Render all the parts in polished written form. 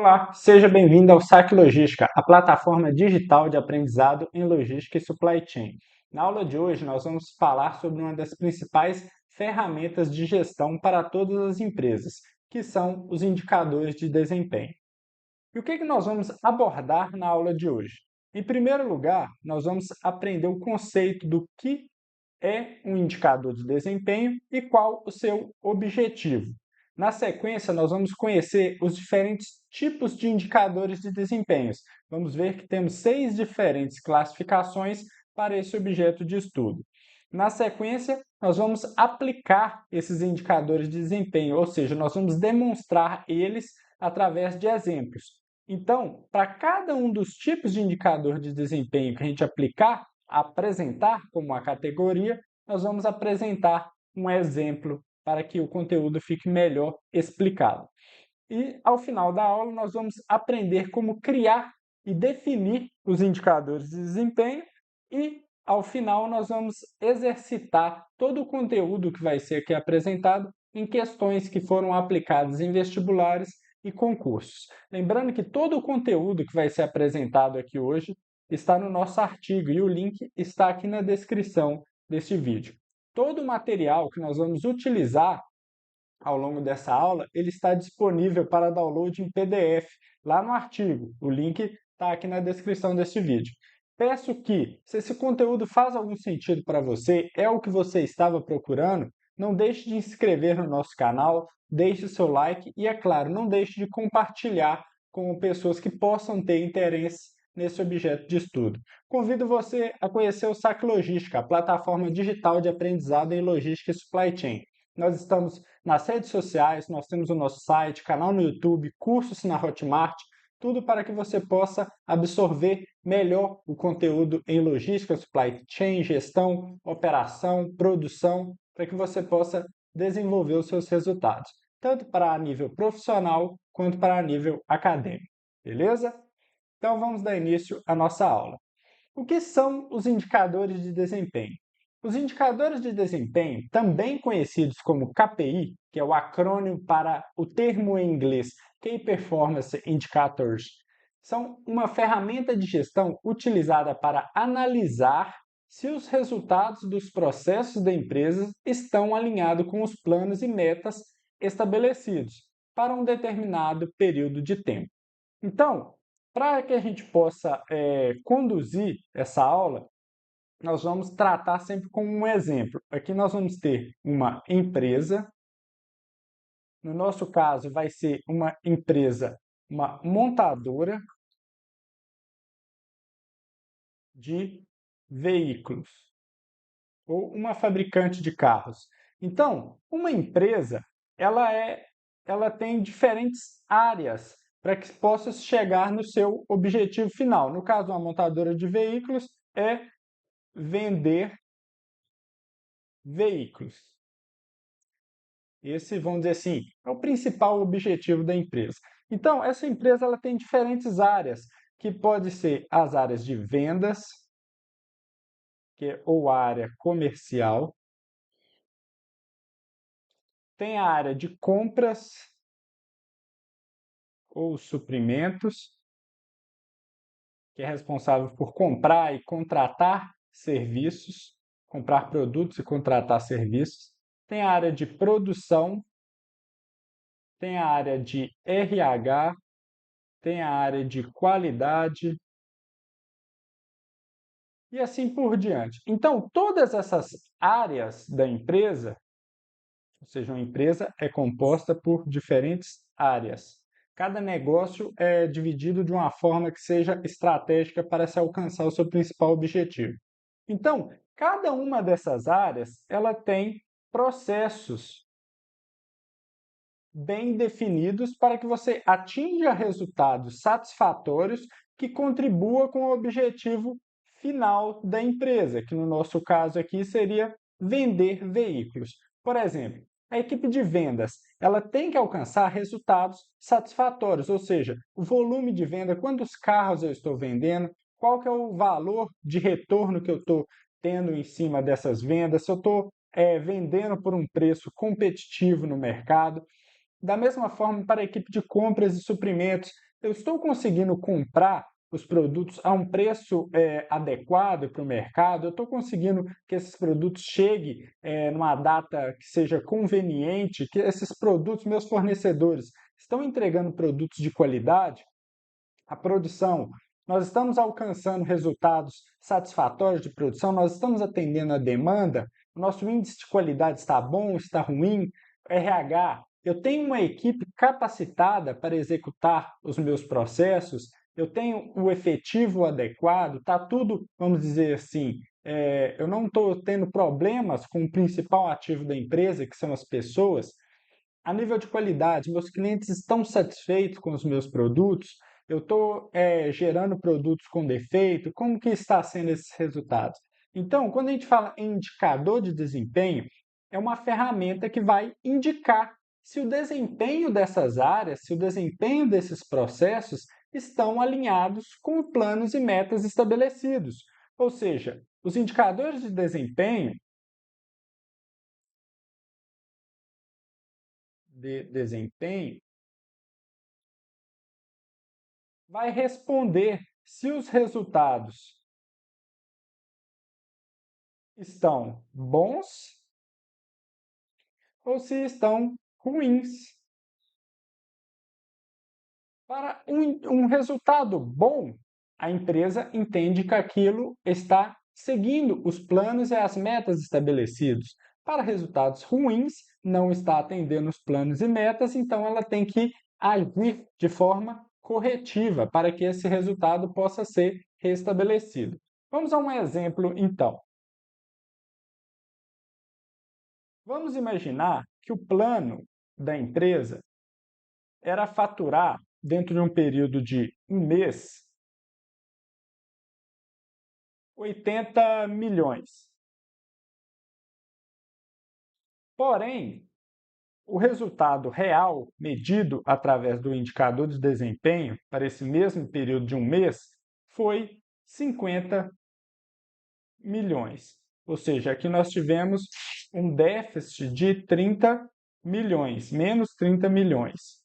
Olá, seja bem-vindo ao Saque Logística, a plataforma digital de aprendizado em logística e supply chain. Na aula de hoje, nós vamos falar sobre uma das principais ferramentas de gestão para todas as empresas, que são os indicadores de desempenho. E o que nós vamos abordar na aula de hoje? Em primeiro lugar, nós vamos aprender o conceito do que é um indicador de desempenho e qual o seu objetivo. Na sequência, nós vamos conhecer os diferentes tipos de indicadores de desempenhos. Vamos ver que temos 6 diferentes classificações para esse objeto de estudo. Na sequência, nós vamos aplicar esses indicadores de desempenho, ou seja, nós vamos demonstrar eles através de exemplos. Então, para cada um dos tipos de indicador de desempenho que a gente apresentar como uma categoria, nós vamos apresentar um exemplo para que o conteúdo fique melhor explicado. E, ao final da aula, nós vamos aprender como criar e definir os indicadores de desempenho e, ao final, nós vamos exercitar todo o conteúdo que vai ser aqui apresentado em questões que foram aplicadas em vestibulares e concursos. Lembrando que todo o conteúdo que vai ser apresentado aqui hoje está no nosso artigo e o link está aqui na descrição deste vídeo. Todo o material que nós vamos utilizar ao longo dessa aula, ele está disponível para download em PDF lá no artigo. O link está aqui na descrição deste vídeo. Peço que, se esse conteúdo faz algum sentido para você, é o que você estava procurando, não deixe de se inscrever no nosso canal, deixe o seu like e, é claro, não deixe de compartilhar com pessoas que possam ter interesse nesse objeto de estudo. Convido você a conhecer o Saque Logística, a plataforma digital de aprendizado em logística e supply chain. Nós estamos nas redes sociais, nós temos o nosso site, canal no YouTube, cursos na Hotmart, tudo para que você possa absorver melhor o conteúdo em logística, supply chain, gestão, operação, produção, para que você possa desenvolver os seus resultados, tanto para nível profissional quanto para nível acadêmico. Beleza? Então vamos dar início à nossa aula. O que são os indicadores de desempenho? Os indicadores de desempenho, também conhecidos como KPI, que é o acrônimo para o termo em inglês Key Performance Indicators, são uma ferramenta de gestão utilizada para analisar se os resultados dos processos da empresa estão alinhados com os planos e metas estabelecidos para um determinado período de tempo. Então, para que a gente possa conduzir essa aula, nós vamos tratar sempre com um exemplo. Aqui nós vamos ter uma empresa. No nosso caso, vai ser uma empresa, uma montadora de veículos ou uma fabricante de carros. Então, uma empresa, ela tem diferentes áreas para que possa chegar no seu objetivo final. No caso, uma montadora de veículos é vender veículos. Esse, vamos dizer assim, é o principal objetivo da empresa. Então, essa empresa ela tem diferentes áreas, que pode ser as áreas de vendas, que é ou a área comercial, tem a área de compras ou suprimentos, que é responsável por comprar e contratar serviços, comprar produtos e contratar serviços. Tem a área de produção, tem a área de RH, tem a área de qualidade e assim por diante. Então, todas essas áreas da empresa, ou seja, uma empresa é composta por diferentes áreas. Cada negócio é dividido de uma forma que seja estratégica para se alcançar o seu principal objetivo. Então, cada uma dessas áreas, ela tem processos bem definidos para que você atinja resultados satisfatórios que contribua com o objetivo final da empresa, que no nosso caso aqui seria vender veículos. Por exemplo, a equipe de vendas, ela tem que alcançar resultados satisfatórios, ou seja, o volume de venda, quantos carros eu estou vendendo, qual que é o valor de retorno que eu estou tendo em cima dessas vendas, se eu estou vendendo por um preço competitivo no mercado. Da mesma forma, para a equipe de compras e suprimentos, Eu estou conseguindo comprar os produtos a um preço adequado para o mercado? Eu estou conseguindo que esses produtos cheguem numa data que seja conveniente, que esses produtos, meus fornecedores, estão entregando produtos de qualidade? A produção, nós estamos alcançando resultados satisfatórios de produção, nós estamos atendendo a demanda, o nosso índice de qualidade está bom, está ruim, RH, eu tenho uma equipe capacitada para executar os meus processos, eu tenho o efetivo adequado, está tudo, vamos dizer assim, eu não estou tendo problemas com o principal ativo da empresa, que são as pessoas. A nível de qualidade, meus clientes estão satisfeitos com os meus produtos? Eu estou gerando produtos com defeito? Como que está sendo esses resultados? Então, quando a gente fala em indicador de desempenho, é uma ferramenta que vai indicar se o desempenho dessas áreas, se o desempenho desses processos estão alinhados com planos e metas estabelecidos. Ou seja, os indicadores de desempenho vai responder se os resultados estão bons ou se estão ruins. Para um resultado bom, a empresa entende que aquilo está seguindo os planos e as metas estabelecidos. Para resultados ruins, não está atendendo os planos e metas, então ela tem que agir de forma corretiva para que esse resultado possa ser restabelecido. Vamos a um exemplo, então. Vamos imaginar que o plano da empresa era faturar, dentro de um período de um mês, 80 milhões. Porém, o resultado real, medido através do indicador de desempenho para esse mesmo período de um mês, foi 50 milhões. Ou seja, aqui nós tivemos um déficit de 30 milhões, menos 30 milhões.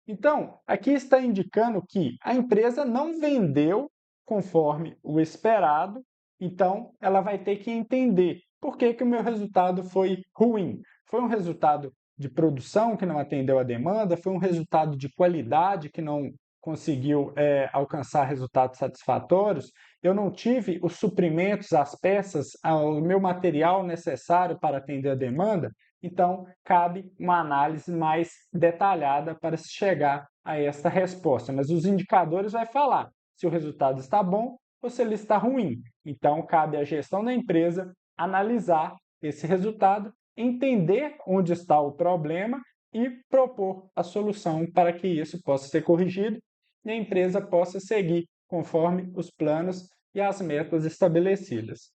Então, aqui está indicando que a empresa não vendeu conforme o esperado, então ela vai ter que entender por que que o meu resultado foi ruim. Foi um resultado de produção que não atendeu a demanda, foi um resultado de qualidade que não conseguiu alcançar resultados satisfatórios, eu não tive os suprimentos, as peças, o meu material necessário para atender a demanda. Então, cabe uma análise mais detalhada para se chegar a esta resposta. Mas os indicadores vai falar se o resultado está bom ou se ele está ruim. Então, cabe à gestão da empresa analisar esse resultado, entender onde está o problema e propor a solução para que isso possa ser corrigido e a empresa possa seguir conforme os planos e as metas estabelecidas.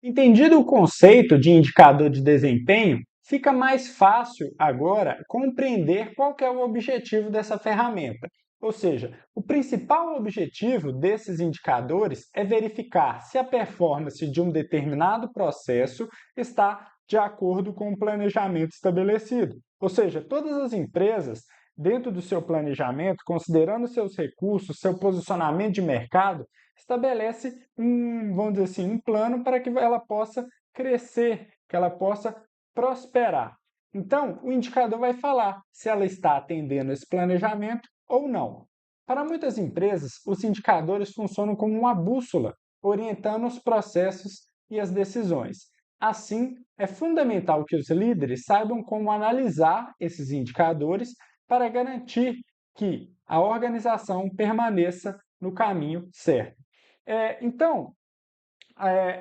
Entendido o conceito de indicador de desempenho, fica mais fácil agora compreender qual que é o objetivo dessa ferramenta. Ou seja, o principal objetivo desses indicadores é verificar se a performance de um determinado processo está de acordo com o planejamento estabelecido. Ou seja, todas as empresas, dentro do seu planejamento, considerando seus recursos, seu posicionamento de mercado, estabelece vamos dizer assim, um plano para que ela possa crescer, que ela possa prosperar. Então, o indicador vai falar se ela está atendendo esse planejamento ou não. Para muitas empresas, os indicadores funcionam como uma bússola, orientando os processos e as decisões. Assim, é fundamental que os líderes saibam como analisar esses indicadores para garantir que a organização permaneça no caminho certo. Então,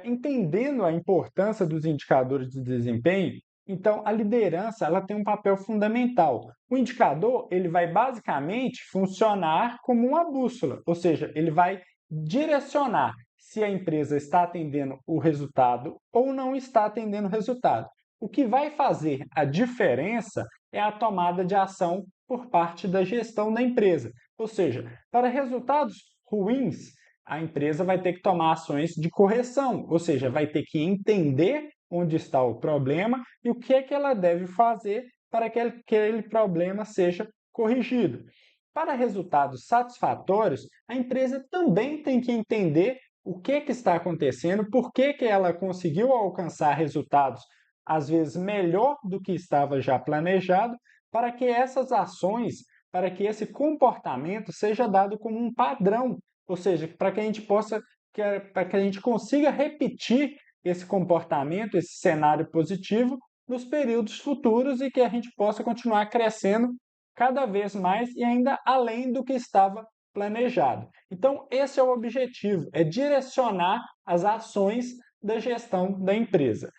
entendendo a importância dos indicadores de desempenho, então a liderança ela tem um papel fundamental. O indicador ele vai basicamente funcionar como uma bússola, ou seja, ele vai direcionar se a empresa está atendendo o resultado ou não está atendendo o resultado. O que vai fazer a diferença é a tomada de ação por parte da gestão da empresa. Ou seja, para resultados ruins, a empresa vai ter que tomar ações de correção, ou seja, vai ter que entender onde está o problema e o que é que ela deve fazer para que aquele problema seja corrigido. Para resultados satisfatórios, a empresa também tem que entender o que está acontecendo, por que ela conseguiu alcançar resultados, às vezes melhor do que estava já planejado, para que essas ações, para que esse comportamento seja dado como um padrão, ou seja, para que a gente possa, para que a gente consiga repetir esse comportamento, esse cenário positivo nos períodos futuros e que a gente possa continuar crescendo cada vez mais e ainda além do que estava planejado. Então, esse é o objetivo, é direcionar as ações da gestão da empresa.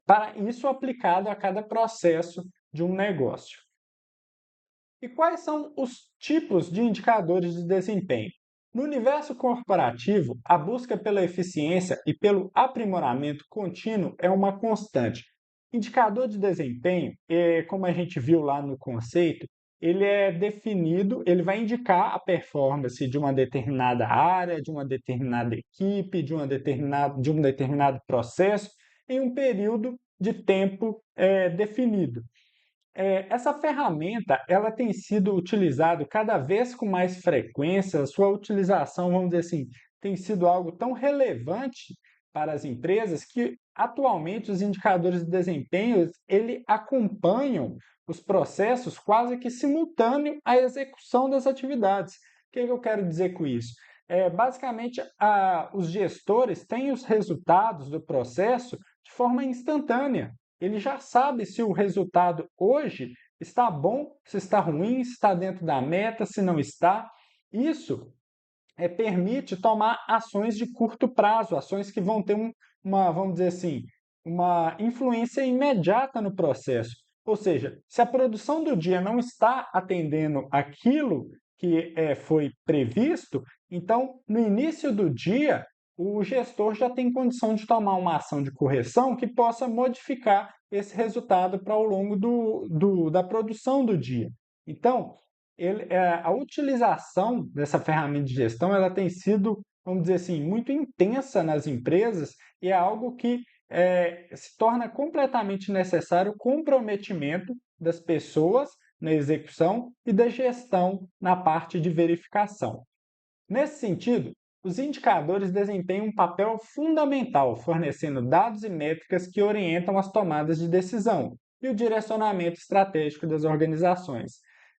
Para isso aplicado a cada processo de um negócio. E quais são os tipos de indicadores de desempenho? No universo corporativo, a busca pela eficiência e pelo aprimoramento contínuo é uma constante. Indicador de desempenho, como a gente viu lá no conceito, ele é definido, ele vai indicar a performance de uma determinada área, de uma determinada equipe, de um determinado processo em um período de tempo definido. Essa ferramenta ela tem sido utilizada cada vez com mais frequência, a sua utilização, vamos dizer assim, tem sido algo tão relevante para as empresas que atualmente os indicadores de desempenho ele acompanham os processos quase que simultâneo à execução das atividades. O que eu quero dizer com isso? Basicamente, os gestores têm os resultados do processo de forma instantânea. Ele já sabe se o resultado hoje está bom, se está ruim, se está dentro da meta, se não está. Isso permite tomar ações de curto prazo, ações que vão ter vamos dizer assim, uma influência imediata no processo. Ou seja, se a produção do dia não está atendendo aquilo que foi previsto, então no início do dia o gestor já tem condição de tomar uma ação de correção que possa modificar esse resultado para ao longo da produção do dia. Então, a utilização dessa ferramenta de gestão ela tem sido, vamos dizer assim, muito intensa nas empresas e é algo que se torna completamente necessário o comprometimento das pessoas na execução e da gestão na parte de verificação. Nesse sentido, os indicadores desempenham um papel fundamental, fornecendo dados e métricas que orientam as tomadas de decisão e o direcionamento estratégico das organizações.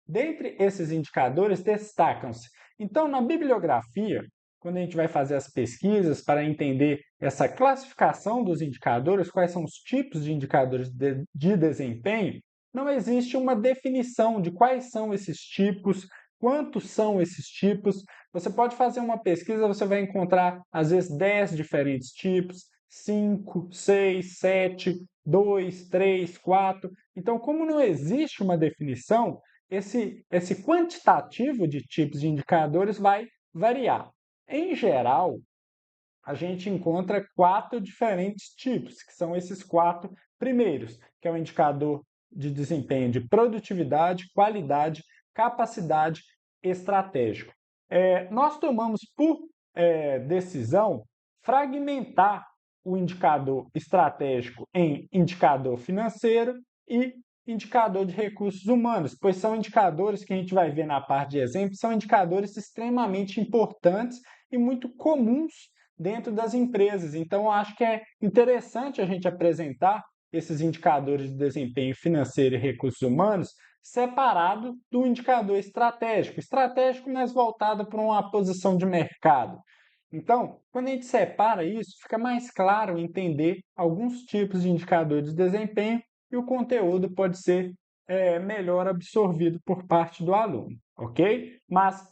Dentre esses indicadores, destacam-se. Então, na bibliografia, quando a gente vai fazer as pesquisas para entender essa classificação dos indicadores, quais são os tipos de indicadores de desempenho, não existe uma definição de quais são esses tipos, quantos são esses tipos. Você pode fazer uma pesquisa, você vai encontrar, às vezes, 10 diferentes tipos, 5, 6, 7, 2, 3, 4. Então, como não existe uma definição, esse quantitativo de tipos de indicadores vai variar. Em geral, a gente encontra 4 diferentes tipos, que são esses 4 primeiros, que é o indicador de desempenho de produtividade, qualidade, capacidade estratégico. Nós tomamos por decisão fragmentar o indicador estratégico em indicador financeiro e indicador de recursos humanos, pois são indicadores que a gente vai ver na parte de exemplo, são indicadores extremamente importantes e muito comuns dentro das empresas. Então, eu acho que é interessante a gente apresentar esses indicadores de desempenho financeiro e recursos humanos separado do indicador estratégico, mas voltado para uma posição de mercado. Então, quando a gente separa isso, fica mais claro entender alguns tipos de indicadores de desempenho e o conteúdo pode ser melhor absorvido por parte do aluno, ok? Mas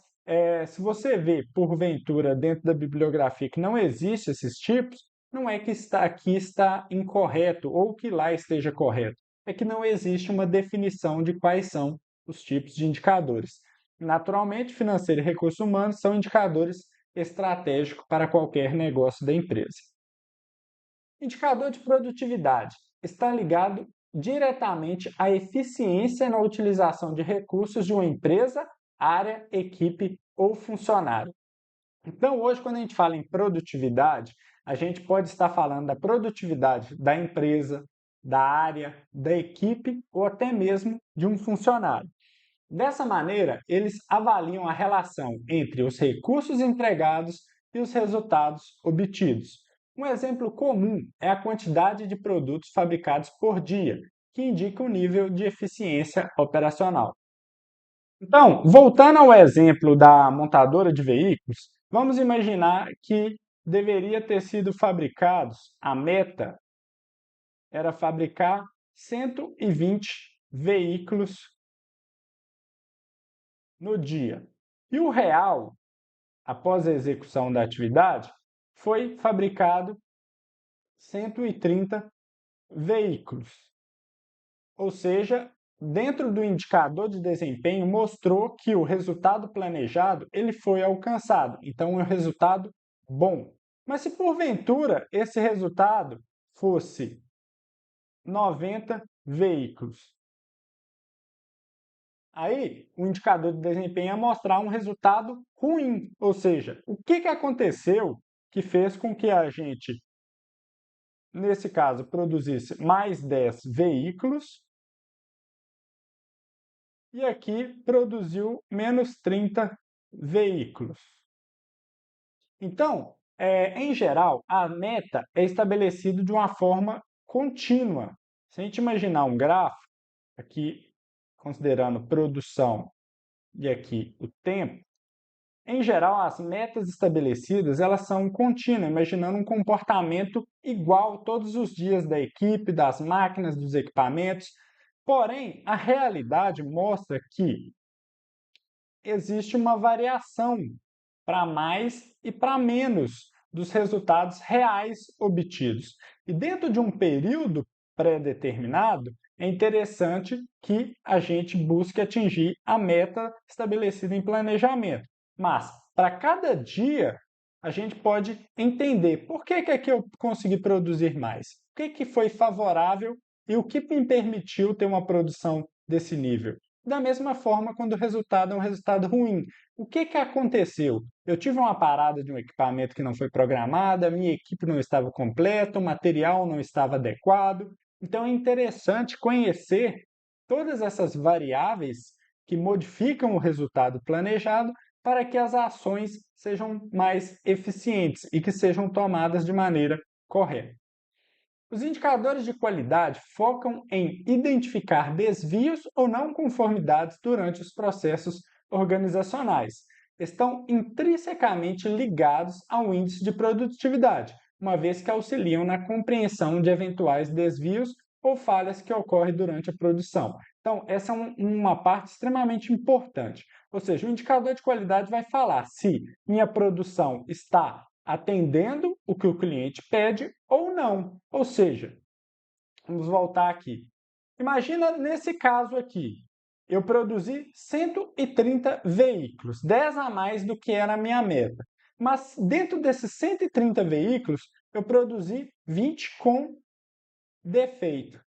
se você vê, porventura, dentro da bibliografia que não existe esses tipos, não é que aqui está incorreto ou que lá esteja correto. É que não existe uma definição de quais são os tipos de indicadores. Naturalmente, financeiro e recursos humanos são indicadores estratégicos para qualquer negócio da empresa. Indicador de produtividade está ligado diretamente à eficiência na utilização de recursos de uma empresa, área, equipe ou funcionário. Então, hoje, quando a gente fala em produtividade, A gente pode estar falando da produtividade da empresa, da área, da equipe ou até mesmo de um funcionário. Dessa maneira, eles avaliam a relação entre os recursos empregados e os resultados obtidos. Um exemplo comum é a quantidade de produtos fabricados por dia, que indica o nível de eficiência operacional. Então, voltando ao exemplo da montadora de veículos, vamos imaginar que deveria ter sido fabricados, a meta era fabricar 120 veículos no dia. E o real, após a execução da atividade, foi fabricado 130 veículos. Ou seja, dentro do indicador de desempenho mostrou que o resultado planejado ele foi alcançado. Então, é um resultado bom. Mas se porventura esse resultado fosse 90 veículos, aí o indicador de desempenho ia mostrar um resultado ruim. Ou seja, o que aconteceu que fez com que a gente, nesse caso, produzisse mais 10 veículos e aqui produziu menos 30 veículos. Então, em geral, a meta é estabelecida de uma forma contínua. Se a gente imaginar um gráfico, aqui considerando produção e aqui o tempo, em geral, as metas estabelecidas elas são contínuas, imaginando um comportamento igual todos os dias da equipe, das máquinas, dos equipamentos. Porém, a realidade mostra que existe uma variação para mais e para menos dos resultados reais obtidos. E dentro de um período pré-determinado, é interessante que a gente busque atingir a meta estabelecida em planejamento. Mas, para cada dia, a gente pode entender por que é que eu consegui produzir mais, o que foi favorável e o que me permitiu ter uma produção desse nível. Da mesma forma, quando o resultado é um resultado ruim, o que aconteceu? Eu tive uma parada de um equipamento que não foi programado, a minha equipe não estava completa, o material não estava adequado. Então é interessante conhecer todas essas variáveis que modificam o resultado planejado para que as ações sejam mais eficientes e que sejam tomadas de maneira correta. Os indicadores de qualidade focam em identificar desvios ou não conformidades durante os processos organizacionais. Estão intrinsecamente ligados ao índice de produtividade, uma vez que auxiliam na compreensão de eventuais desvios ou falhas que ocorrem durante a produção. Então, essa é uma parte extremamente importante. Ou seja, o indicador de qualidade vai falar se minha produção está atendendo o que o cliente pede ou não. Ou seja, vamos voltar aqui. Imagina nesse caso aqui, eu produzi 130 veículos, 10 a mais do que era a minha meta. Mas dentro desses 130 veículos, eu produzi 20 com defeito.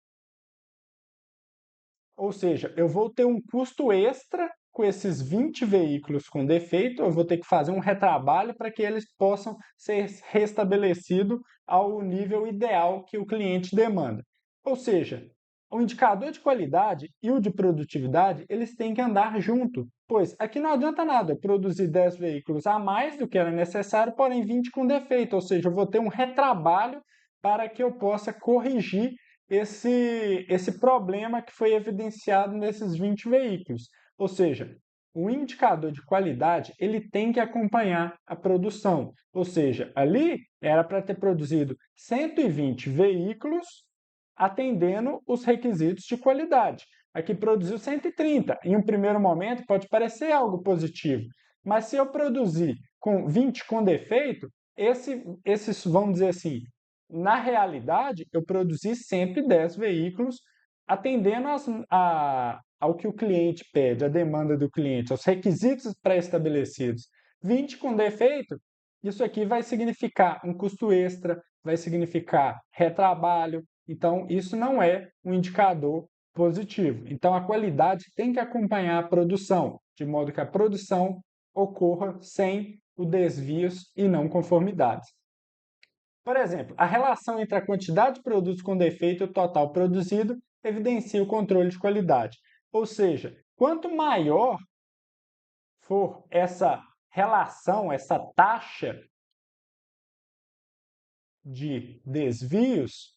Ou seja, eu vou ter um custo extra com esses 20 veículos com defeito, eu vou ter que fazer um retrabalho para que eles possam ser restabelecidos ao nível ideal que o cliente demanda. Ou seja, o indicador de qualidade e o de produtividade, eles têm que andar junto, pois aqui não adianta nada eu produzir 10 veículos a mais do que era necessário, porém 20 com defeito, ou seja, eu vou ter um retrabalho para que eu possa corrigir esse problema que foi evidenciado nesses 20 veículos. Ou seja, o indicador de qualidade ele tem que acompanhar a produção. Ou seja, ali era para ter produzido 120 veículos atendendo os requisitos de qualidade. Aqui produziu 130. Em um primeiro momento pode parecer algo positivo, mas se eu produzir com 20 com defeito, esses, vamos dizer assim, na realidade, eu produzi sempre 10 veículos atendendo ao que o cliente pede, a demanda do cliente, aos requisitos pré-estabelecidos. 20 com defeito, isso aqui vai significar um custo extra, vai significar retrabalho. Então, isso não é um indicador positivo. Então, a qualidade tem que acompanhar a produção, de modo que a produção ocorra sem os desvios e não conformidades. Por exemplo, a relação entre a quantidade de produtos com defeito e o total produzido evidencia o controle de qualidade. Ou seja, quanto maior for essa relação, essa taxa de desvios,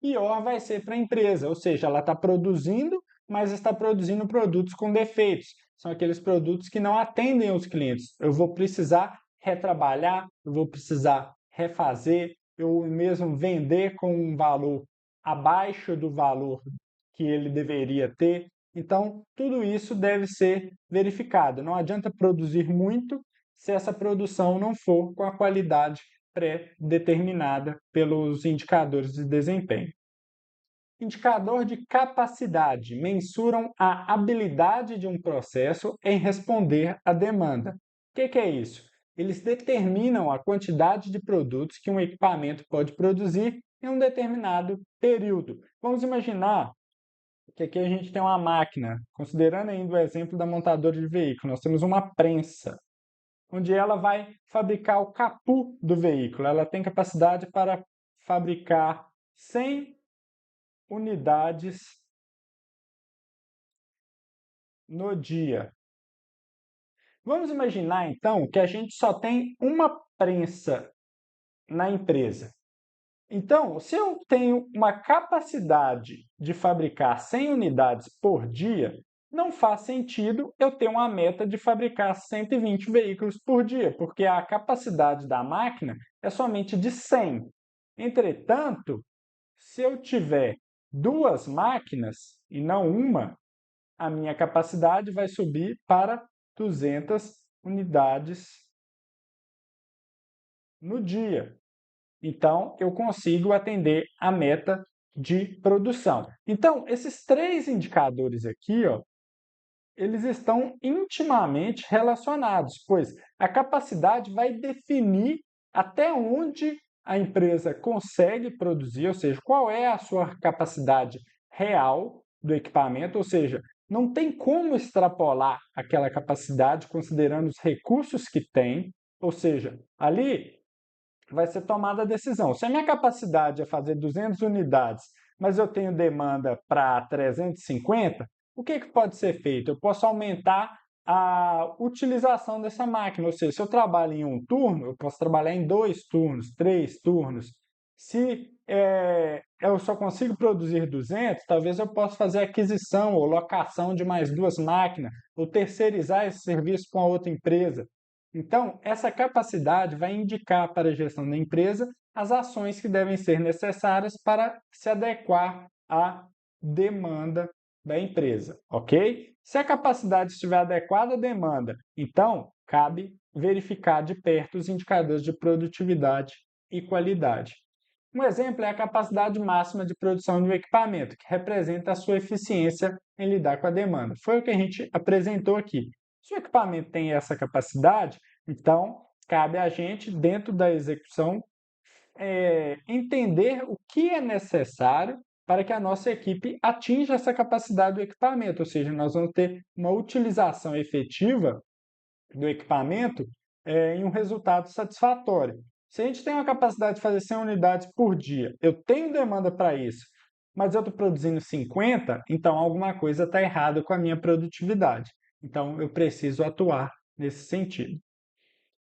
pior vai ser para a empresa. Ou seja, ela está produzindo, mas está produzindo produtos com defeitos. São aqueles produtos que não atendem aos clientes. Eu vou precisar retrabalhar, eu vou precisar refazer, eu mesmo vender com um valor abaixo do valor que ele deveria ter. Então, tudo isso deve ser verificado. Não adianta produzir muito se essa produção não for com a qualidade pré-determinada pelos indicadores de desempenho. Indicador de capacidade mensuram a habilidade de um processo em responder à demanda. O que é isso? Eles determinam a quantidade de produtos que um equipamento pode produzir em um determinado período. Vamos imaginar que aqui a gente tem uma máquina, considerando ainda o exemplo da montadora de veículo, nós temos uma prensa, onde ela vai fabricar o capô do veículo. Ela tem capacidade para fabricar 100 unidades no dia. Vamos imaginar então que a gente só tem uma prensa na empresa. Então, se eu tenho uma capacidade de fabricar 100 unidades por dia, não faz sentido eu ter uma meta de fabricar 120 veículos por dia, porque a capacidade da máquina é somente de 100. Entretanto, se eu tiver duas máquinas e não uma, a minha capacidade vai subir para 200 unidades no dia. Então, eu consigo atender a meta de produção. Então, esses três indicadores aqui, ó, eles estão intimamente relacionados, pois a capacidade vai definir até onde a empresa consegue produzir, ou seja, qual é a sua capacidade real do equipamento, ou seja, não tem como extrapolar aquela capacidade considerando os recursos que tem, ou seja, ali vai ser tomada a decisão. Se a minha capacidade é fazer 200 unidades, mas eu tenho demanda para 350, o que pode ser feito? Eu posso aumentar a utilização dessa máquina, ou seja, se eu trabalho em um turno, eu posso trabalhar em 2 turnos, 3 turnos. Se eu só consigo produzir 200, talvez eu possa fazer aquisição ou locação de mais 2 máquinas, ou terceirizar esse serviço com a outra empresa. Então, essa capacidade vai indicar para a gestão da empresa as ações que devem ser necessárias para se adequar à demanda da empresa, ok? Se a capacidade estiver adequada à demanda, então cabe verificar de perto os indicadores de produtividade e qualidade. Um exemplo é a capacidade máxima de produção de um equipamento, que representa a sua eficiência em lidar com a demanda. Foi o que a gente apresentou aqui. Se o equipamento tem essa capacidade, então cabe a gente, dentro da execução, entender o que é necessário para que a nossa equipe atinja essa capacidade do equipamento, ou seja, nós vamos ter uma utilização efetiva do equipamento em um resultado satisfatório. Se a gente tem uma capacidade de fazer 100 unidades por dia, eu tenho demanda para isso, mas eu estou produzindo 50, então alguma coisa está errada com a minha produtividade. Então eu preciso atuar nesse sentido.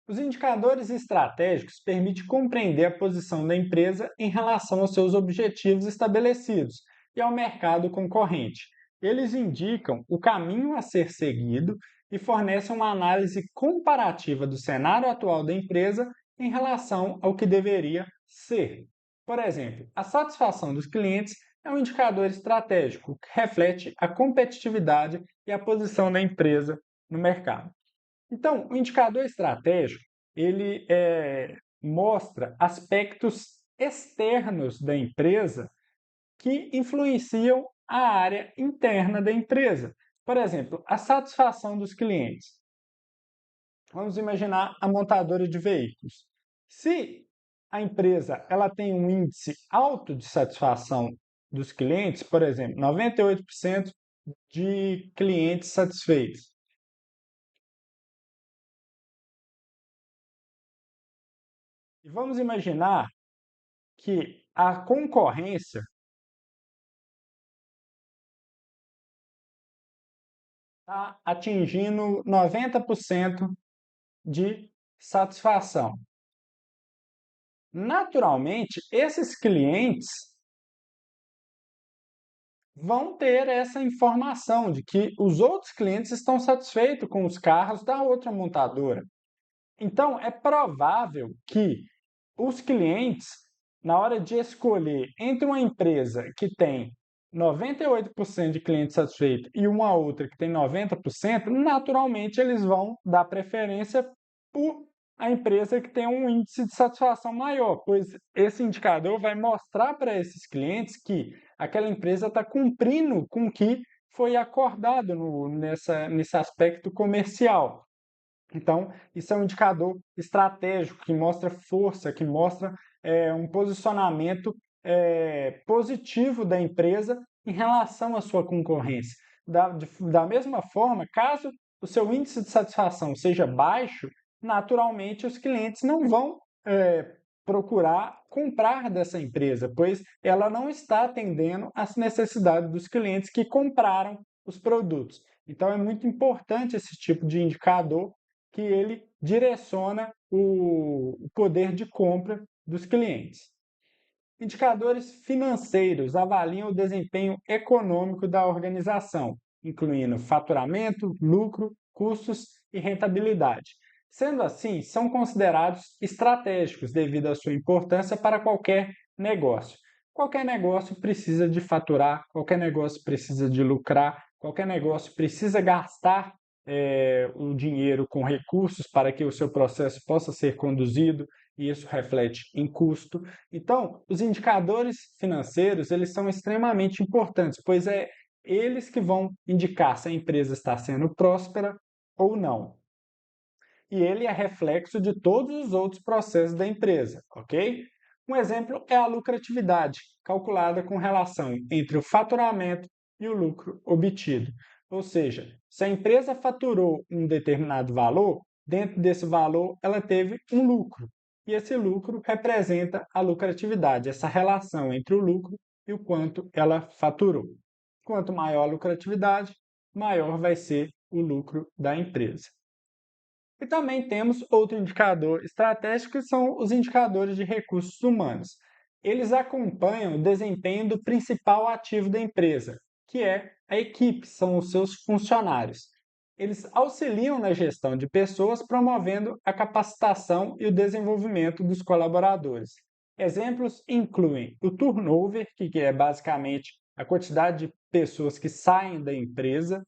Os indicadores estratégicos permitem compreender a posição da empresa em relação aos seus objetivos estabelecidos e ao mercado concorrente. Eles indicam o caminho a ser seguido e fornecem uma análise comparativa do cenário atual da empresa em relação ao que deveria ser. Por exemplo, a satisfação dos clientes é um indicador estratégico que reflete a competitividade e a posição da empresa no mercado. Então, o indicador estratégico, ele mostra aspectos externos da empresa que influenciam a área interna da empresa. Por exemplo, a satisfação dos clientes. Vamos imaginar a montadora de veículos. Se a empresa ela tem um índice alto de satisfação dos clientes, por exemplo, 98% de clientes satisfeitos, E vamos imaginar que a concorrência está atingindo 90% de satisfação. Naturalmente, esses clientes vão ter essa informação de que os outros clientes estão satisfeitos com os carros da outra montadora. Então, é provável que os clientes, na hora de escolher entre uma empresa que tem 98% de clientes satisfeitos e uma outra que tem 90%, naturalmente eles vão dar preferência por a empresa que tem um índice de satisfação maior, pois esse indicador vai mostrar para esses clientes que aquela empresa está cumprindo com o que foi acordado nesse aspecto comercial. Então, isso é um indicador estratégico que mostra força, que mostra um posicionamento positivo da empresa em relação à sua concorrência. Da mesma forma, caso o seu índice de satisfação seja baixo, naturalmente os clientes não vão procurar comprar dessa empresa, pois ela não está atendendo às necessidades dos clientes que compraram os produtos. Então, é muito importante esse tipo de indicador que ele direciona o poder de compra dos clientes. Indicadores financeiros avaliam o desempenho econômico da organização, incluindo faturamento, lucro, custos e rentabilidade. Sendo assim, são considerados estratégicos devido à sua importância para qualquer negócio. Qualquer negócio precisa de faturar, qualquer negócio precisa de lucrar, qualquer negócio precisa gastar o dinheiro com recursos para que o seu processo possa ser conduzido, e isso reflete em custo. Então, os indicadores financeiros, eles são extremamente importantes, pois é eles que vão indicar se a empresa está sendo próspera ou não. E ele é reflexo de todos os outros processos da empresa, ok? Um exemplo é a lucratividade, calculada com relação entre o faturamento e o lucro obtido. Ou seja, se a empresa faturou um determinado valor, dentro desse valor ela teve um lucro. E esse lucro representa a lucratividade, essa relação entre o lucro e o quanto ela faturou. Quanto maior a lucratividade, maior vai ser o lucro da empresa. E também temos outro indicador estratégico, que são os indicadores de recursos humanos. Eles acompanham o desempenho do principal ativo da empresa, que é a equipe, são os seus funcionários. Eles auxiliam na gestão de pessoas, promovendo a capacitação e o desenvolvimento dos colaboradores. Exemplos incluem o turnover, que é basicamente a quantidade de pessoas que saem da empresa,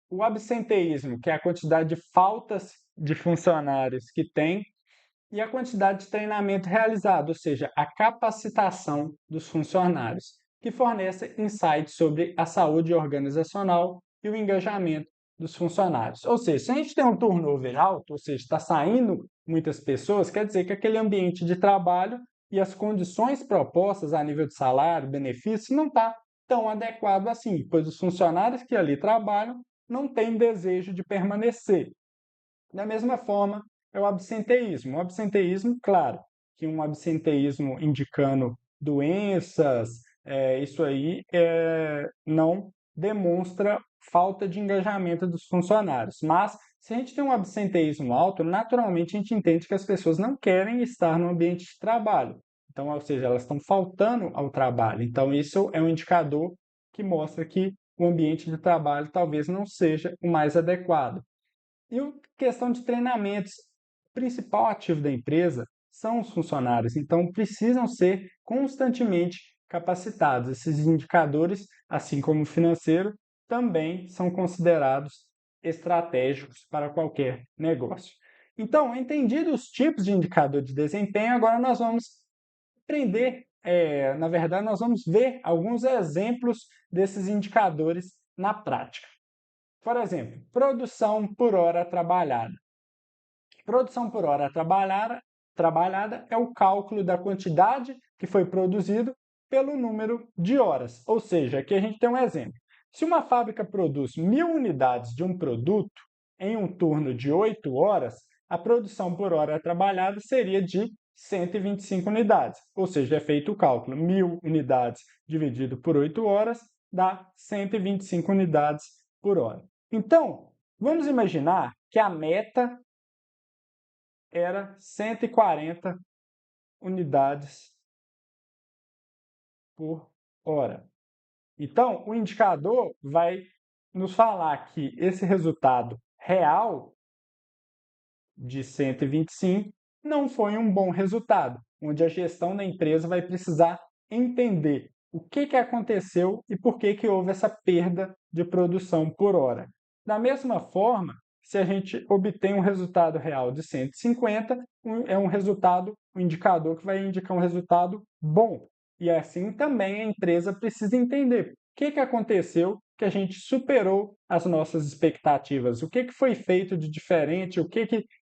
o absenteísmo, que é a quantidade de faltas de funcionários que tem, e a quantidade de treinamento realizado, ou seja, a capacitação dos funcionários, que fornece insights sobre a saúde organizacional e o engajamento dos funcionários. Ou seja, se a gente tem um turnover alto, ou seja, está saindo muitas pessoas, quer dizer que aquele ambiente de trabalho e as condições propostas a nível de salário, benefícios, não está tão adequado assim, pois os funcionários que ali trabalham não têm desejo de permanecer. Da mesma forma, é o absenteísmo. O absenteísmo, claro, que um absenteísmo indicando doenças, isso aí não demonstra falta de engajamento dos funcionários. Mas, se a gente tem um absenteísmo alto, naturalmente a gente entende que as pessoas não querem estar no ambiente de trabalho. Então, ou seja, elas estão faltando ao trabalho. Então, isso é um indicador que mostra que o ambiente de trabalho talvez não seja o mais adequado. E a questão de treinamentos. O principal ativo da empresa são os funcionários, então precisam ser constantemente capacitados. Esses indicadores, assim como o financeiro, também são considerados estratégicos para qualquer negócio. Então, entendidos os tipos de indicador de desempenho, agora nós vamos aprender, na verdade, nós vamos ver alguns exemplos desses indicadores na prática. Por exemplo, produção por hora trabalhada. Produção por hora trabalhada é o cálculo da quantidade que foi produzido pelo número de horas. Ou seja, aqui a gente tem um exemplo. Se uma fábrica produz 1.000 unidades de um produto em um turno de 8 horas, a produção por hora trabalhada seria de 125 unidades, ou seja, é feito o cálculo, 1.000 unidades dividido por 8 horas dá 125 unidades por hora. Então, vamos imaginar que a meta era 140 unidades por hora. Então, o indicador vai nos falar que esse resultado real de 125 não foi um bom resultado, onde a gestão da empresa vai precisar entender o que aconteceu e por que houve essa perda de produção por hora. Da mesma forma, se a gente obtém um resultado real de 150, é um resultado, um indicador que vai indicar um resultado bom. E assim também a empresa precisa entender o que aconteceu que a gente superou as nossas expectativas, o que foi feito de diferente,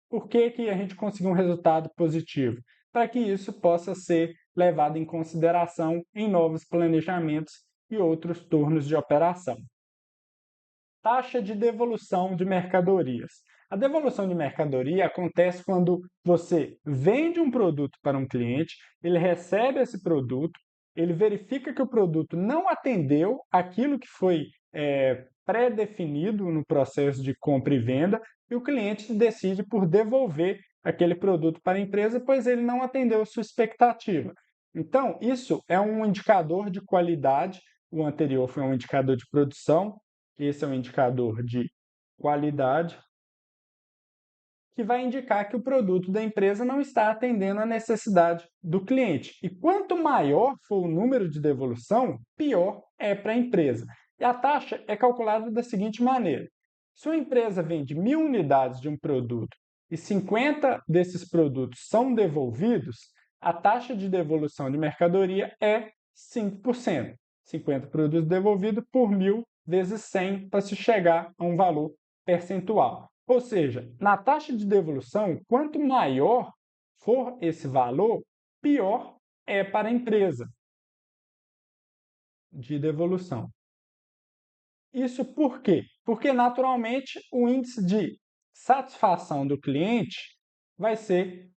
por que a gente conseguiu um resultado positivo, para que isso possa ser levado em consideração em novos planejamentos e outros turnos de operação. Taxa de devolução de mercadorias. A devolução de mercadoria acontece quando você vende um produto para um cliente, ele recebe esse produto, ele verifica que o produto não atendeu aquilo que foi pré-definido no processo de compra e venda, e o cliente decide por devolver aquele produto para a empresa, pois ele não atendeu a sua expectativa. Então, isso é um indicador de qualidade, o anterior foi um indicador de produção, esse é um indicador de qualidade, que vai indicar que o produto da empresa não está atendendo a necessidade do cliente. E quanto maior for o número de devolução, pior é para a empresa. E a taxa é calculada da seguinte maneira: se uma empresa vende 1.000 unidades de um produto e 50 desses produtos são devolvidos, a taxa de devolução de mercadoria é 5%. 50 produtos devolvidos por 1.000 vezes 100 para se chegar a um valor percentual. Ou seja, na taxa de devolução, quanto maior for esse valor, pior é para a empresa de devolução. Isso por quê? Porque, naturalmente, o índice de satisfação do cliente vai ser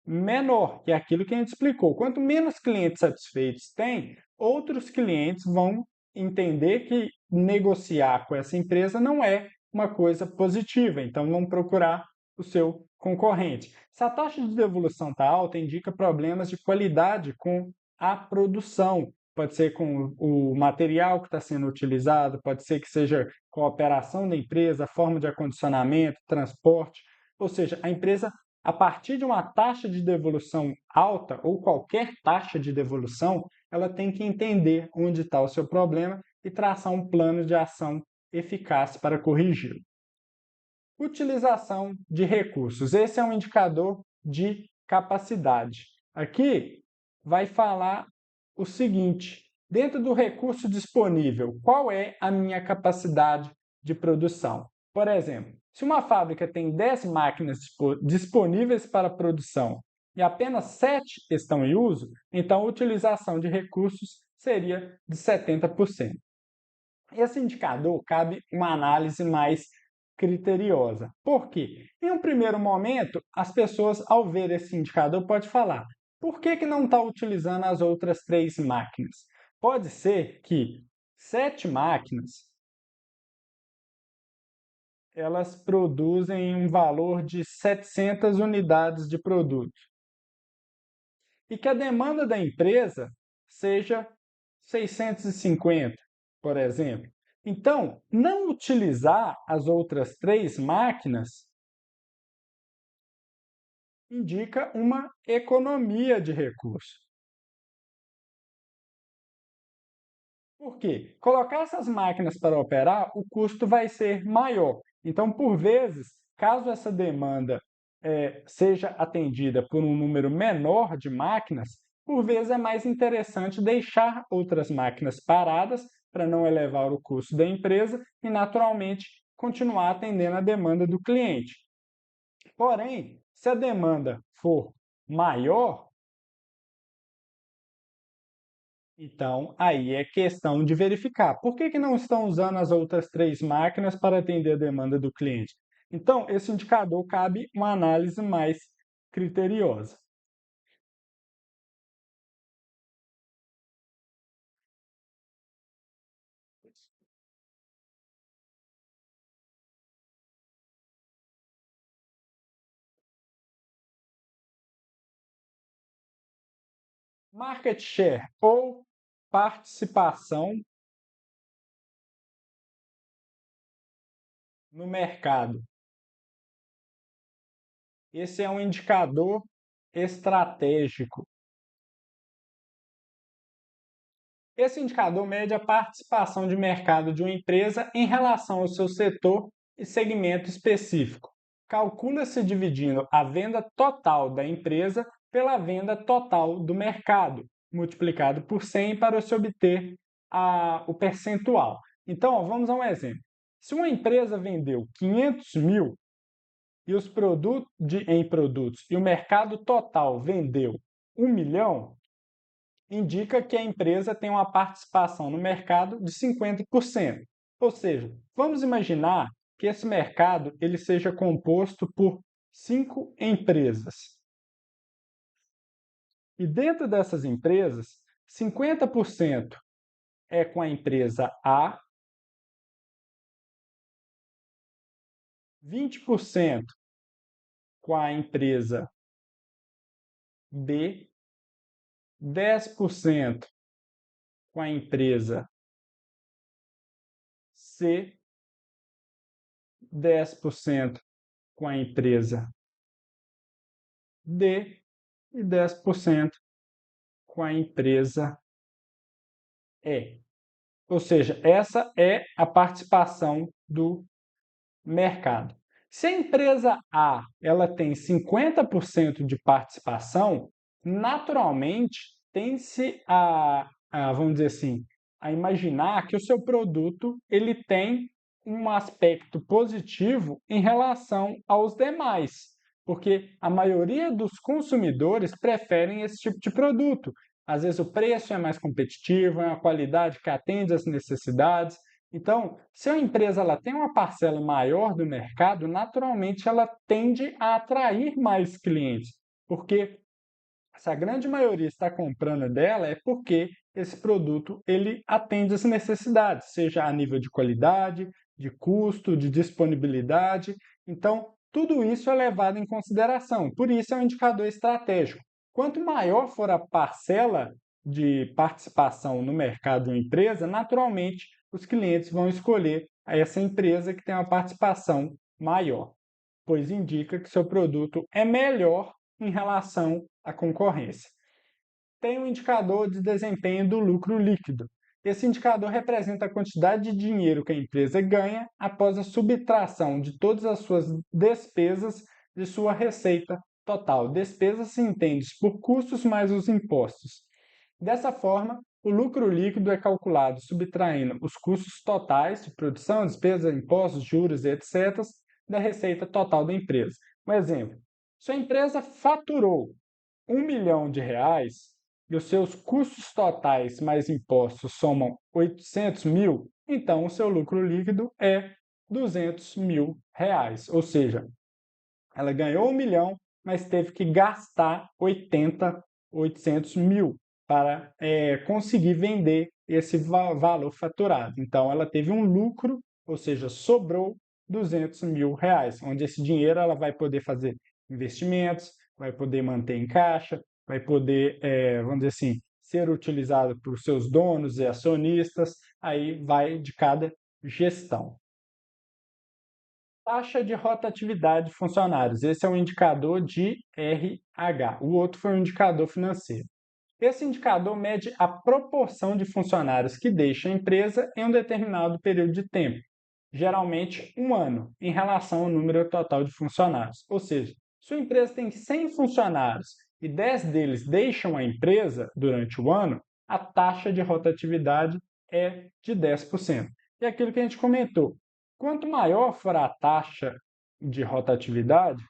menor, que é aquilo que a gente explicou. Quanto menos clientes satisfeitos tem, outros clientes vão entender que negociar com essa empresa não é uma coisa positiva, então vão procurar o seu concorrente. Se a taxa de devolução está alta, indica problemas de qualidade com a produção. Pode ser com o material que está sendo utilizado, pode ser que seja com a operação da empresa, a forma de acondicionamento, transporte. Ou seja, a empresa, a partir de uma taxa de devolução alta, ou qualquer taxa de devolução, ela tem que entender onde está o seu problema e traçar um plano de ação eficaz para corrigi-lo. Utilização de recursos. Esse é um indicador de capacidade. Aqui vai falar o seguinte: dentro do recurso disponível, qual é a minha capacidade de produção? Por exemplo, se uma fábrica tem 10 máquinas disponíveis para produção e apenas 7 estão em uso, então a utilização de recursos seria de 70%. Esse indicador cabe uma análise mais criteriosa. Por quê? Em um primeiro momento, as pessoas, ao ver esse indicador, podem falar: por que não está utilizando as outras 3 máquinas? Pode ser que 7 máquinas elas produzem um valor de 700 unidades de produto e que a demanda da empresa seja 650, por exemplo. Então, não utilizar as outras 3 máquinas indica uma economia de recurso. Por quê? Colocar essas máquinas para operar, o custo vai ser maior. Então, por vezes, caso essa demanda seja atendida por um número menor de máquinas, por vezes é mais interessante deixar outras máquinas paradas para não elevar o custo da empresa e, naturalmente, continuar atendendo a demanda do cliente. Porém, se a demanda for maior, então aí é questão de verificar. Por que não estão usando as outras 3 máquinas para atender a demanda do cliente? Então, esse indicador cabe uma análise mais criteriosa. Market share ou participação no mercado. Esse é um indicador estratégico. Esse indicador mede a participação de mercado de uma empresa em relação ao seu setor e segmento específico. Calcula-se dividindo a venda total da empresa pela venda total do mercado, multiplicado por 100 para se obter o percentual. Então, vamos a um exemplo. Se uma empresa vendeu 500 mil e os em produtos e o mercado total vendeu 1 milhão, indica que a empresa tem uma participação no mercado de 50%. Ou seja, vamos imaginar que esse mercado ele seja composto por 5 empresas. E dentro dessas empresas, 50% é com a empresa A, 20% com a empresa B, 10% com a empresa C, 10% com a empresa D e 10% com a empresa E. Ou seja, essa é a participação do mercado. Se a empresa A ela tem 50% de participação, naturalmente tem-se vamos dizer assim, a imaginar que o seu produto ele tem um aspecto positivo em relação aos demais, porque a maioria dos consumidores preferem esse tipo de produto. Às vezes o preço é mais competitivo, é uma qualidade que atende às necessidades. Então, se a empresa ela tem uma parcela maior do mercado, naturalmente ela tende a atrair mais clientes, porque se a grande maioria está comprando dela é porque esse produto ele atende às necessidades, seja a nível de qualidade, de custo, de disponibilidade. Então, tudo isso é levado em consideração. Por isso é um indicador estratégico. Quanto maior for a parcela de participação no mercado de uma empresa, naturalmente os clientes vão escolher essa empresa que tem uma participação maior, pois indica que seu produto é melhor em relação à concorrência. Tem o indicador de desempenho do lucro líquido. Esse indicador representa a quantidade de dinheiro que a empresa ganha após a subtração de todas as suas despesas de sua receita total. Despesas se entende por custos mais os impostos. Dessa forma, o lucro líquido é calculado subtraindo os custos totais de produção, despesas, impostos, juros, etc., da receita total da empresa. Um exemplo: se a empresa faturou R$ 1 milhão e os seus custos totais mais impostos somam 800 mil, então o seu lucro líquido é 200 mil reais. Ou seja, ela ganhou 1 milhão, mas teve que gastar 800 mil para conseguir vender esse valor faturado. Então, ela teve um lucro, ou seja, sobrou 200 mil reais, onde esse dinheiro ela vai poder fazer investimentos, vai poder manter em caixa, vai poder, vamos dizer assim, ser utilizado por seus donos e acionistas, aí vai de cada gestão. Taxa de rotatividade de funcionários. Esse é um indicador de RH. O outro foi um indicador financeiro. Esse indicador mede a proporção de funcionários que deixam a empresa em um determinado período de tempo, geralmente um ano, em relação ao número total de funcionários. Ou seja, se a empresa tem 100 funcionários e 10 deles deixam a empresa durante o ano, a taxa de rotatividade é de 10%. E aquilo que a gente comentou, quanto maior for a taxa de rotatividade,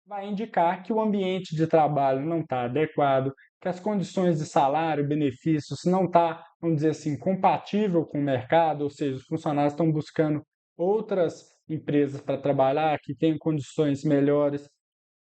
vai indicar que o ambiente de trabalho não está adequado, que as condições de salário, benefícios não está, vamos dizer assim, compatível com o mercado, ou seja, os funcionários estão buscando outras empresas para trabalhar que tenham condições melhores.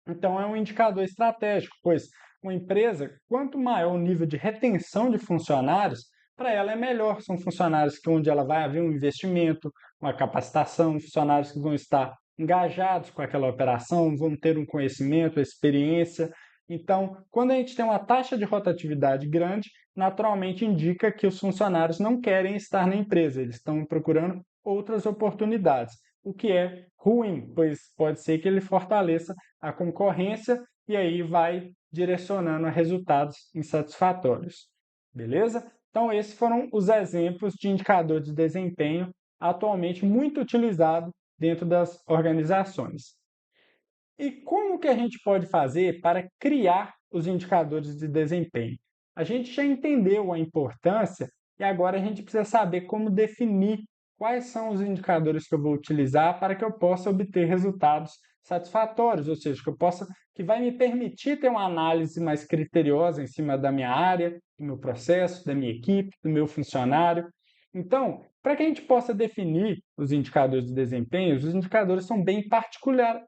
Então é um indicador estratégico, pois uma empresa, quanto maior o nível de retenção de funcionários, para ela é melhor. São funcionários onde ela vai haver um investimento, uma capacitação, funcionários que vão estar engajados com aquela operação, vão ter um conhecimento, experiência. Então, quando a gente tem uma taxa de rotatividade grande, naturalmente indica que os funcionários não querem estar na empresa, eles estão procurando outras oportunidades, o que é ruim, pois pode ser que ele fortaleça a concorrência e aí vai direcionando a resultados insatisfatórios. Beleza? Então, esses foram os exemplos de indicador de desempenho atualmente muito utilizado dentro das organizações. E como que a gente pode fazer para criar os indicadores de desempenho? A gente já entendeu a importância e agora a gente precisa saber como definir quais são os indicadores que eu vou utilizar para que eu possa obter resultados satisfatórios, ou seja, que vai me permitir ter uma análise mais criteriosa em cima da minha área, do meu processo, da minha equipe, do meu funcionário. Então, para que a gente possa definir os indicadores de desempenho, os indicadores são bem particular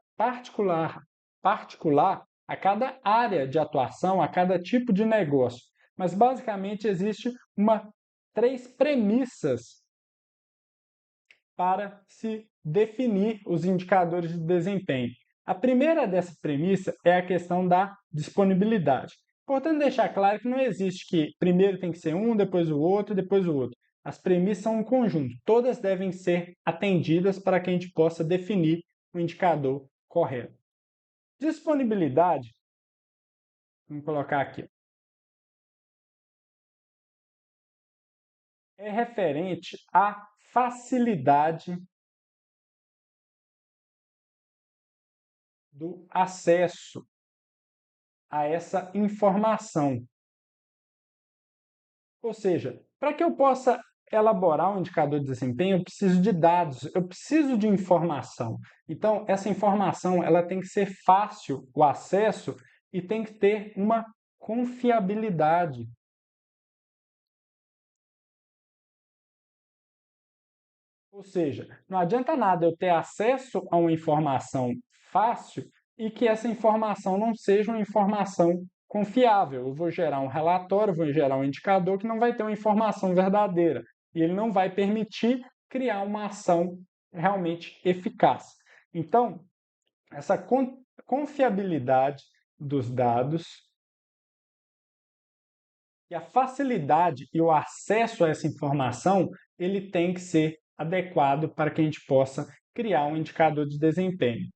a cada área de atuação, a cada tipo de negócio. Mas basicamente existe três premissas para se definir os indicadores de desempenho. A primeira dessa premissa é a questão da disponibilidade. Importante deixar claro que não existe que primeiro tem que ser um, depois o outro, depois o outro. As premissas são um conjunto, todas devem ser atendidas para que a gente possa definir o indicador correto. Disponibilidade, vamos colocar aqui, é referente à facilidade do acesso a essa informação. Ou seja, para que eu possa elaborar um indicador de desempenho, eu preciso de dados, eu preciso de informação. Então, essa informação ela tem que ser fácil o acesso e tem que ter uma confiabilidade. Ou seja, não adianta nada eu ter acesso a uma informação fácil e que essa informação não seja uma informação confiável. Eu vou gerar um relatório, vou gerar um indicador que não vai ter uma informação verdadeira e ele não vai permitir criar uma ação realmente eficaz. Então, essa confiabilidade dos dados e a facilidade e o acesso a essa informação, ele tem que ser adequado para que a gente possa criar um indicador de desempenho.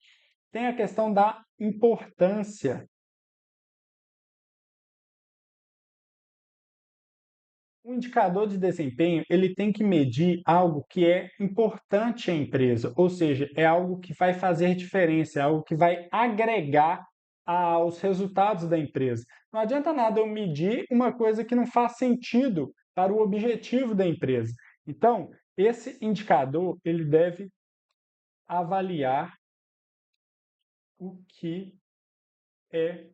Tem a questão da importância. O indicador de desempenho, ele tem que medir algo que é importante à empresa, ou seja, é algo que vai fazer diferença, é algo que vai agregar aos resultados da empresa. Não adianta nada eu medir uma coisa que não faz sentido para o objetivo da empresa. Então, esse indicador, ele deve avaliar o que é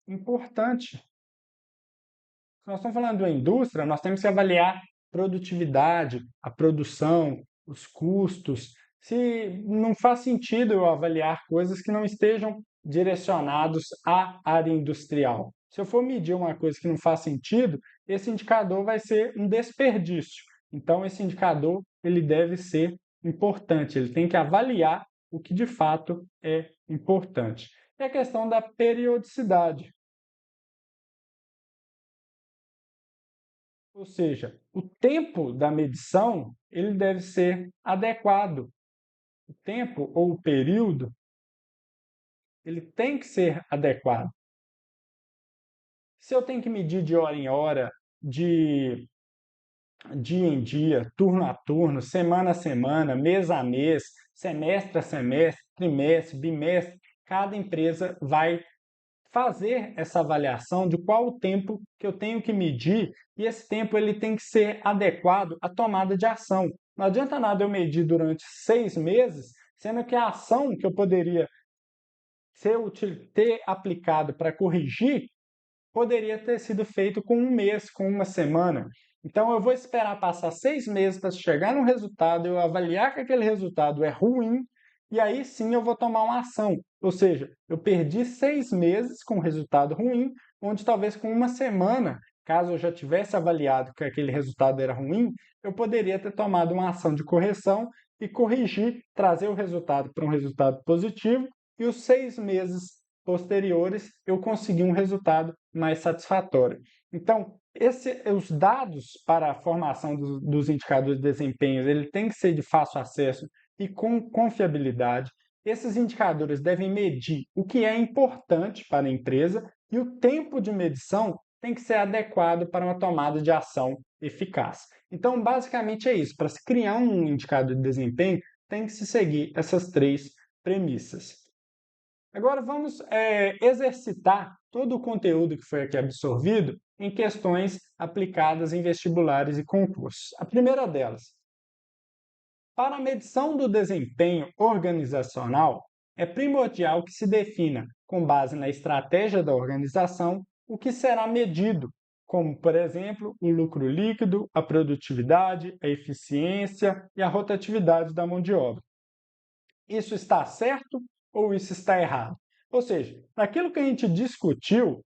importante. Se nós estamos falando de uma indústria, nós temos que avaliar produtividade, a produção, os custos. Se não faz sentido eu avaliar coisas que não estejam direcionados à área industrial. Se eu for medir uma coisa que não faz sentido, esse indicador vai ser um desperdício. Então, esse indicador ele deve ser importante, ele tem que avaliar o que de fato é importante. E a questão da periodicidade. Ou seja, o tempo da medição ele deve ser adequado. O tempo ou o período ele tem que ser adequado. Se eu tenho que medir de hora em hora, de dia em dia, turno a turno, semana a semana, mês a mês, semestre a semestre, trimestre, bimestre, cada empresa vai fazer essa avaliação de qual o tempo que eu tenho que medir e esse tempo ele tem que ser adequado à tomada de ação. Não adianta nada eu medir durante 6 meses, sendo que a ação que eu poderia ter aplicado para corrigir poderia ter sido feito com um mês, com uma semana. Então eu vou esperar passar 6 meses para chegar no resultado, eu avaliar que aquele resultado é ruim, e aí sim eu vou tomar uma ação. Ou seja, eu perdi 6 meses com resultado ruim, onde talvez com uma semana, caso eu já tivesse avaliado que aquele resultado era ruim, eu poderia ter tomado uma ação de correção e corrigir, trazer o resultado para um resultado positivo, e os 6 meses posteriores eu consegui um resultado mais satisfatório. Então, os dados para a formação dos indicadores de desempenho, ele tem que ser de fácil acesso e com confiabilidade. Esses indicadores devem medir o que é importante para a empresa e o tempo de medição tem que ser adequado para uma tomada de ação eficaz. Então, basicamente é isso. Para se criar um indicador de desempenho, tem que se seguir essas três premissas. Agora vamos exercitar todo o conteúdo que foi aqui absorvido em questões aplicadas em vestibulares e concursos. A primeira delas, para a medição do desempenho organizacional, é primordial que se defina, com base na estratégia da organização, o que será medido, como, por exemplo, o lucro líquido, a produtividade, a eficiência e a rotatividade da mão de obra. Isso está certo ou isso está errado? Ou seja, naquilo que a gente discutiu,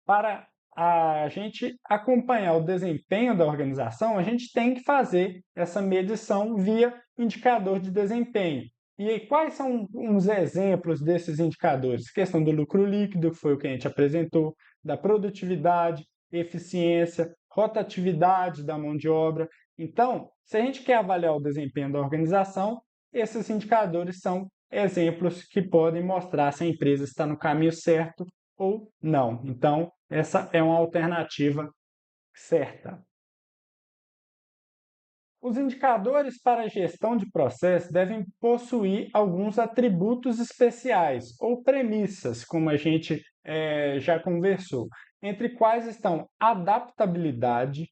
para a gente acompanhar o desempenho da organização, a gente tem que fazer essa medição via indicador de desempenho. E aí, quais são uns exemplos desses indicadores? A questão do lucro líquido, que foi o que a gente apresentou, da produtividade, eficiência, rotatividade da mão de obra. Então, se a gente quer avaliar o desempenho da organização, esses indicadores são exemplos que podem mostrar se a empresa está no caminho certo ou não. Então, essa é uma alternativa certa. Os indicadores para a gestão de processo devem possuir alguns atributos especiais ou premissas, como a gente já conversou, entre quais estão a adaptabilidade,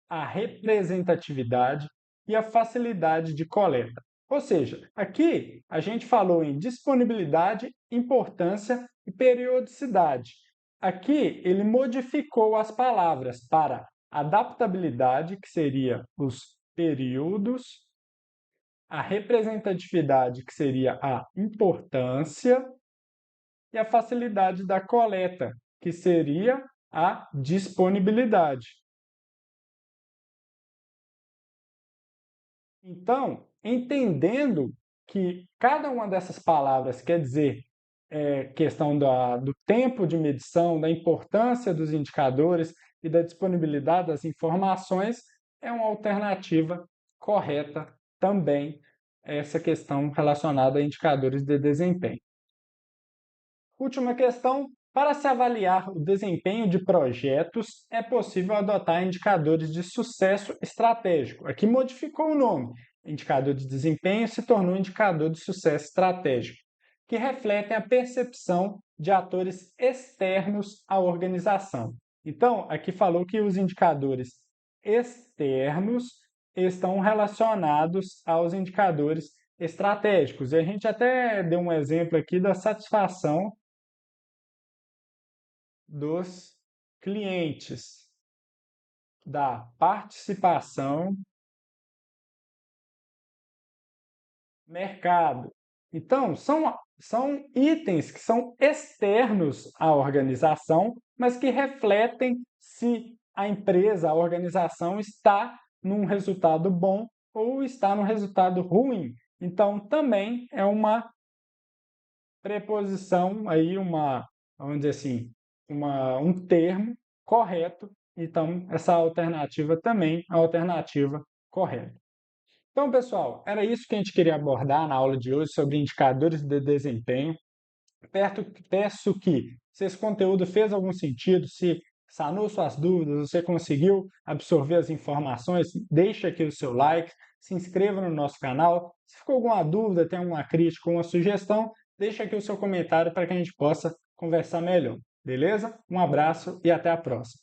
a representatividade e a facilidade de coleta. Ou seja, aqui a gente falou em disponibilidade, importância e periodicidade. Aqui ele modificou as palavras para adaptabilidade, que seria os períodos, a representatividade, que seria a importância, e a facilidade da coleta, que seria a disponibilidade. Então, entendendo que cada uma dessas palavras quer dizer questão do tempo de medição, da importância dos indicadores e da disponibilidade das informações, é uma alternativa correta também essa questão relacionada a indicadores de desempenho. Última questão. Para se avaliar o desempenho de projetos, é possível adotar indicadores de sucesso estratégico. Aqui modificou o nome. Indicador de desempenho se tornou indicador de sucesso estratégico, que refletem a percepção de atores externos à organização. Então, aqui falou que os indicadores externos estão relacionados aos indicadores estratégicos. E a gente até deu um exemplo aqui da satisfação dos clientes, da participação mercado. Então, são itens que são externos à organização, mas que refletem se a empresa, a organização está num resultado bom ou está num resultado ruim. Então, também é uma preposição aí, vamos dizer assim, um termo correto. Então, essa alternativa também é a alternativa correta. Então, pessoal, era isso que a gente queria abordar na aula de hoje sobre indicadores de desempenho. Peço que, se esse conteúdo fez algum sentido, se sanou suas dúvidas, você conseguiu absorver as informações, deixe aqui o seu like, se inscreva no nosso canal. Se ficou alguma dúvida, tem alguma crítica, uma sugestão, deixe aqui o seu comentário para que a gente possa conversar melhor. Beleza? Um abraço e até a próxima.